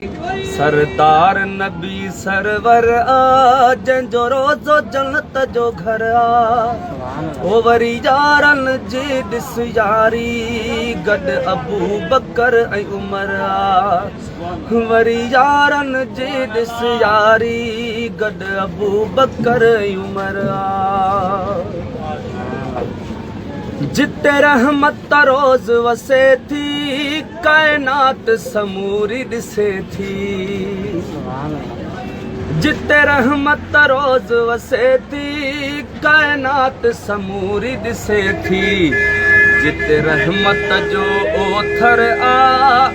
सरदार नबी server आ जंजो रोज़ो जन्नत जो घर आ ओ वरी यारन जे ॾिस यारी गॾु अबू बकर ऐं उमर आ वरी यारन जे ॾिस यारी गॾु अबू बकर ऐं उमर आ जिते रहमत रोज़ वसे थी कायनात समूरी ॾिसे थी जिते रहमत रोज़ वसे थी कायनात समूरी ॾिसे थी जिते रहमत जो ओथर आ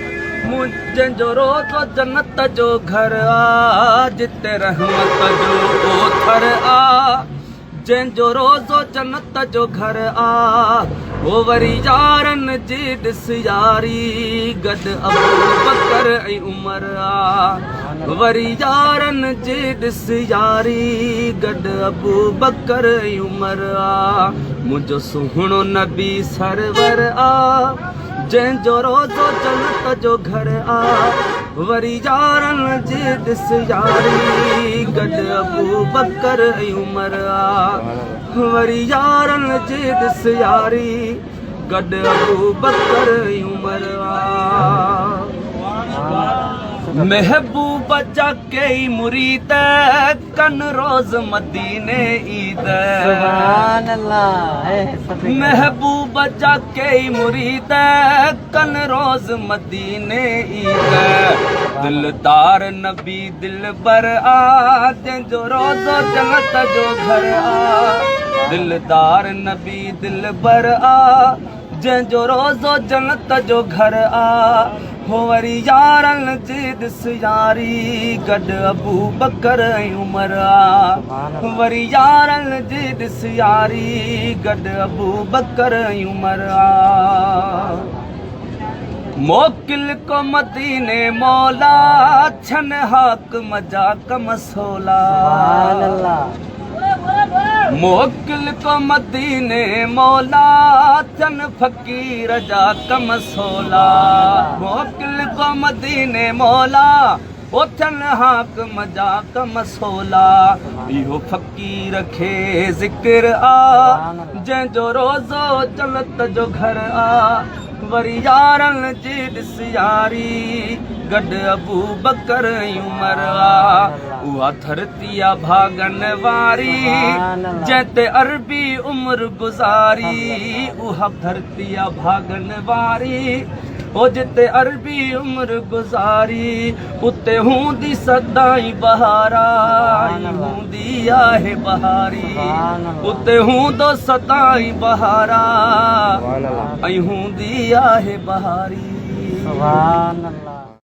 जंहिंजो रोज़ो जन्नत जो घर आ जिते रहमत जो ओथर आ जंहिंजो रोज़ो जन्नत जो घर आ वो वरी यारन जी ॾिस यारी गॾु अबू बकर ऐं उमर आ वरी यारन जी ॾिस यारी गॾु अबू बकर ऐं उमर आ मुंहिंजो सुहिणो नबी सरवर आ जंहिंजो रोज़ो जन्नत जो घर आ वरी यारन जी ॾिस यारी गॾु अबू बकर ऐं उमर आ वरी यारन जी ॾिस यारी गॾु अबू बकर ऐं उमर आ महबूब जा कई मुरीद कन रोज़ मदीने ईद सुभान अल्लाह महबूब जा कई मुरीद कन रोज़ मदीने ईद दिलदार नबी दिलबर आ जंहिंजो रोज़ो जन्नत जो घर आ दिलदार नबी दिलबर आ जंहिंजो रोज़ो जन्नत जो घर आ हो वरी यारन जी ॾिस यारी गॾु अबू बकर ऐं उमर आ वरी यारन जी ॾिस यारी गॾु अबू बकर ऐं उमर आ मोकिल को मदीने मौला छन हाक मजा कमसोला मोकिल को मदीने मौला चन फ़कीर जा कमसोला मोकिल को मदीने मौला ओ चन हाक मजा कमसोला इहो फ़कीर खे ज़िक्र आ जंहिंजो रोज़ो जन्नत जो घर आ वरी यारन जी ॾिस यारी गॾु अबू बकर ऐं उमर आ उहा धरती आ भागन वारी जंहिं ते अरबी उम्र गुज़ारी उहा धरती आ भागन वारी ओ जिते अरबी उम्र गुज़ारी उते हूंदी सदाई बहारा हूंदी आहे बहारी उते हूंदो सदाई बहारा ऐं हूंदी आहे बहारी सुभान अल्लाह।